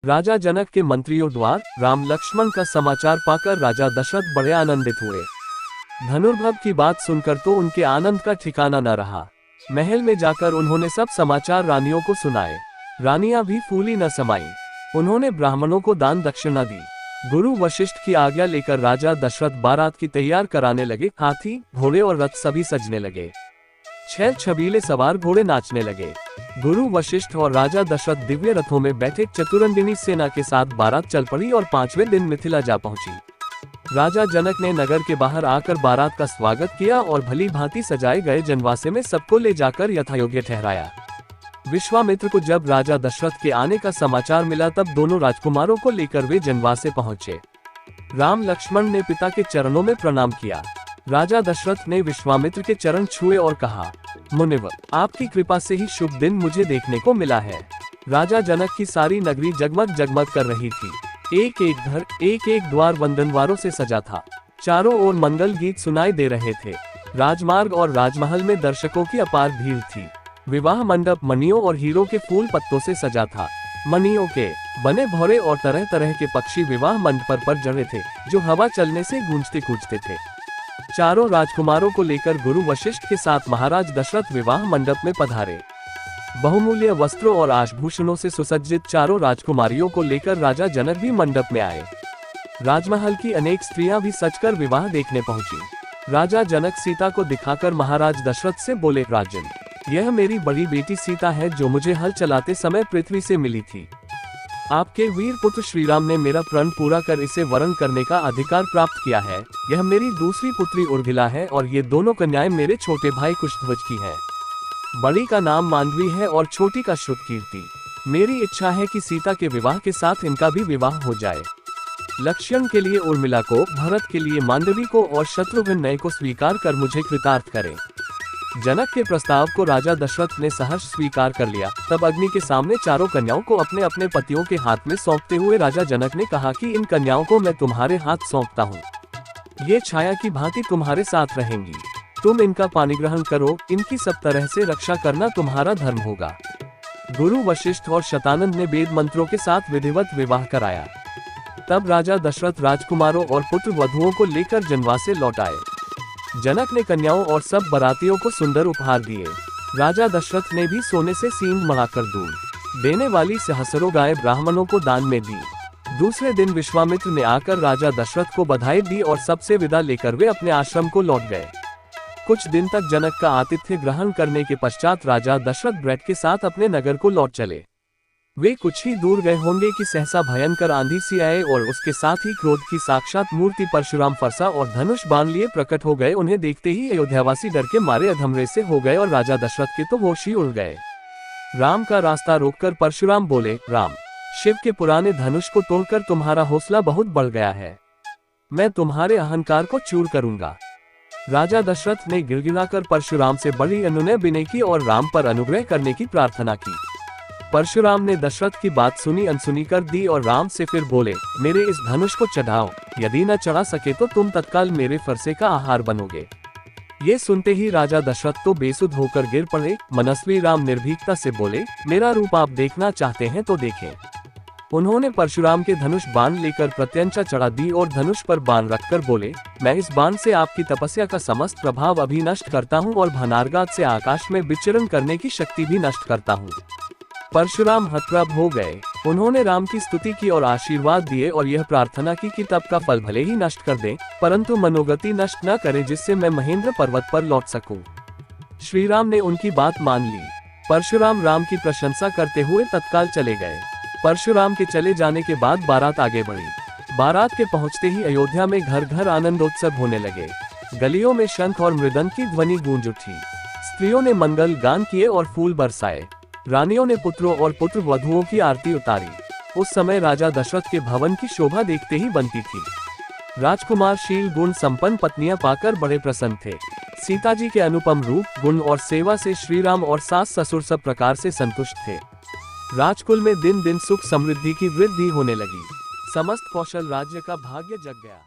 राजा जनक के मंत्रियों द्वारा राम लक्ष्मण का समाचार पाकर राजा दशरथ बड़े आनंदित हुए। धनुर्भव की बात सुनकर तो उनके आनंद का ठिकाना न रहा। महल में जाकर उन्होंने सब समाचार रानियों को सुनाए। रानियां भी फूली न समाईं। उन्होंने ब्राह्मणों को दान दक्षिणा दी। गुरु वशिष्ठ की आज्ञा लेकर राजा दशरथ बारात की तैयार कराने लगे। हाथी, घोड़े और रथ सभी सजने लगे। 6 छबीले सवार घोड़े नाचने लगे। गुरु वशिष्ठ और राजा दशरथ दिव्य रथों में बैठे चतुरंगिनी सेना के साथ बारात चल पड़ी और 5वें दिन मिथिला जा पहुंची। राजा जनक ने नगर के बाहर आकर बारात का स्वागत किया और भली भांति सजाए गए जनवासे में सबको ले जाकर यथायोग्य ठहराया। विश्वामित्र को जब राजा दशरथ के आने का समाचार मिला तब दोनों राजकुमारों को लेकर वे जनवासे पहुंचे। राम लक्ष्मण ने पिता के चरणों में प्रणाम किया। राजा दशरथ ने विश्वामित्र के चरण छुए और कहा, मुनिवर, आपकी कृपा से ही शुभ दिन मुझे देखने को मिला है। राजा जनक की सारी नगरी जगमग जगमग कर रही थी। एक एक घर, एक एक द्वार वंदनवारों से सजा था। चारों ओर मंगल गीत सुनाई दे रहे थे। राजमार्ग और राजमहल में दर्शकों की अपार भीड़ थी। विवाह मंडप मणियों और हीरो के फूल पत्तों से सजा था। मणियों के बने भौरे और तरह तरह के पक्षी विवाह मंडप पर जड़े थे, जो हवा चलने से गूंजते कूजते थे। चारों राजकुमारों को लेकर गुरु वशिष्ठ के साथ महाराज दशरथ विवाह मंडप में पधारे। बहुमूल्य वस्त्रों और आभूषणों से सुसज्जित चारों राजकुमारियों को लेकर राजा जनक भी मंडप में आए। राजमहल की अनेक स्त्रियां भी सजकर विवाह देखने पहुंची। राजा जनक सीता को दिखाकर महाराज दशरथ से बोले, राजन, यह मेरी बड़ी बेटी सीता है जो मुझे हल चलाते समय पृथ्वी से मिली थी। आपके वीर पुत्र श्रीराम ने मेरा प्रण पूरा कर इसे वरण करने का अधिकार प्राप्त किया है। यह मेरी दूसरी पुत्री उर्मिला है और ये दोनों कन्याएं मेरे छोटे भाई कुशध्वज की हैं। बड़ी का नाम मांडवी है और छोटी का श्रुतकीर्ति। मेरी इच्छा है कि सीता के विवाह के साथ इनका भी विवाह हो जाए। लक्ष्मण के लिए उर्मिला को, भरत के लिए मांडवी को और शत्रुघ्न नए को स्वीकार कर मुझे कृतार्थ करें। जनक के प्रस्ताव को राजा दशरथ ने सहर्ष स्वीकार कर लिया। तब अग्नि के सामने चारों कन्याओं को अपने अपने पतियों के हाथ में सौंपते हुए राजा जनक ने कहा कि इन कन्याओं को मैं तुम्हारे हाथ सौंपता हूँ। ये छाया की भांति तुम्हारे साथ रहेंगी। तुम इनका पानी ग्रहण करो, इनकी सब तरह से रक्षा करना तुम्हारा धर्म होगा। गुरु वशिष्ठ और शतानंद ने वेद मंत्रों के साथ विधिवत विवाह कराया। तब राजा दशरथ राजकुमारों और पुत्र वधुओं को लेकर जनवासे लौट आए। जनक ने कन्याओं और सब बारातियों को सुंदर उपहार दिए। राजा दशरथ ने भी सोने से सींग बढ़ाकर दूध देने वाली सहस्रों गायें ब्राह्मणों को दान में दी। दूसरे दिन विश्वामित्र ने आकर राजा दशरथ को बधाई दी और सबसे विदा लेकर वे अपने आश्रम को लौट गए। कुछ दिन तक जनक का आतिथ्य ग्रहण करने के पश्चात राजा दशरथ ब्रैत के साथ अपने नगर को लौट चले। वे कुछ ही दूर गए होंगे कि सहसा भयंकर आंधी सी आए और उसके साथ ही क्रोध की साक्षात मूर्ति परशुराम फरसा और धनुष बाण लिए प्रकट हो गए। उन्हें देखते ही अयोध्यावासी डर के मारे अधमरे से हो गए और राजा दशरथ के तो होश ही उड़ गए। राम का रास्ता रोककर परशुराम बोले, राम, शिव के पुराने धनुष को तोड़कर तुम्हारा हौसला बहुत बढ़ गया है। मैं तुम्हारे अहंकार को चूर करूंगा। राजा दशरथ ने गिड़गिड़ाकर परशुराम से बड़ी अनुनय विनय की और राम पर अनुग्रह करने की प्रार्थना की। परशुराम ने दशरथ की बात सुनी अनसुनी कर दी और राम से फिर बोले, मेरे इस धनुष को चढ़ाओ, यदि न चढ़ा सके तो तुम तत्काल मेरे फरसे का आहार बनोगे। ये सुनते ही राजा दशरथ तो बेसुध होकर गिर पड़े। मनस्वी राम निर्भीकता से बोले, मेरा रूप आप देखना चाहते हैं तो देखें। उन्होंने परशुराम के धनुष बाण लेकर प्रत्यंचा चढ़ा दी और धनुष पर बाण रखकर बोले, मैं इस बाण से आपकी तपस्या का समस्त प्रभाव अभी नष्ट करता हूँ और भनारगात से आकाश में विचरण करने की शक्ति भी नष्ट करता हूँ। परशुराम हतप्रभ हो गए। उन्होंने राम की स्तुति की और आशीर्वाद दिए और यह प्रार्थना की कि तप का फल भले ही नष्ट कर दे, परंतु मनोगति नष्ट न करे, जिससे मैं महेंद्र पर्वत पर लौट सकूं। श्री राम ने उनकी बात मान ली। परशुराम राम की प्रशंसा करते हुए तत्काल चले गए। परशुराम के चले जाने के बाद बारात आगे बढ़ी। बारात के पहुंचते ही अयोध्या में घर घर आनंदोत्सव होने लगे। गलियों में शंख और मृदंग की ध्वनि गूंज उठी। स्त्रियों ने मंगल गान किए और फूल बरसाए। रानियों ने पुत्रों और पुत्र वधुओं की आरती उतारी। उस समय राजा दशरथ के भवन की शोभा देखते ही बनती थी। राजकुमार शील गुण संपन्न पत्नियां पाकर बड़े प्रसन्न थे। सीता जी के अनुपम रूप, गुण और सेवा से श्री राम और सास ससुर सब प्रकार से संतुष्ट थे। राजकुल में दिन दिन सुख समृद्धि की वृद्धि होने लगी। समस्त कौशल राज्य का भाग्य जग गया।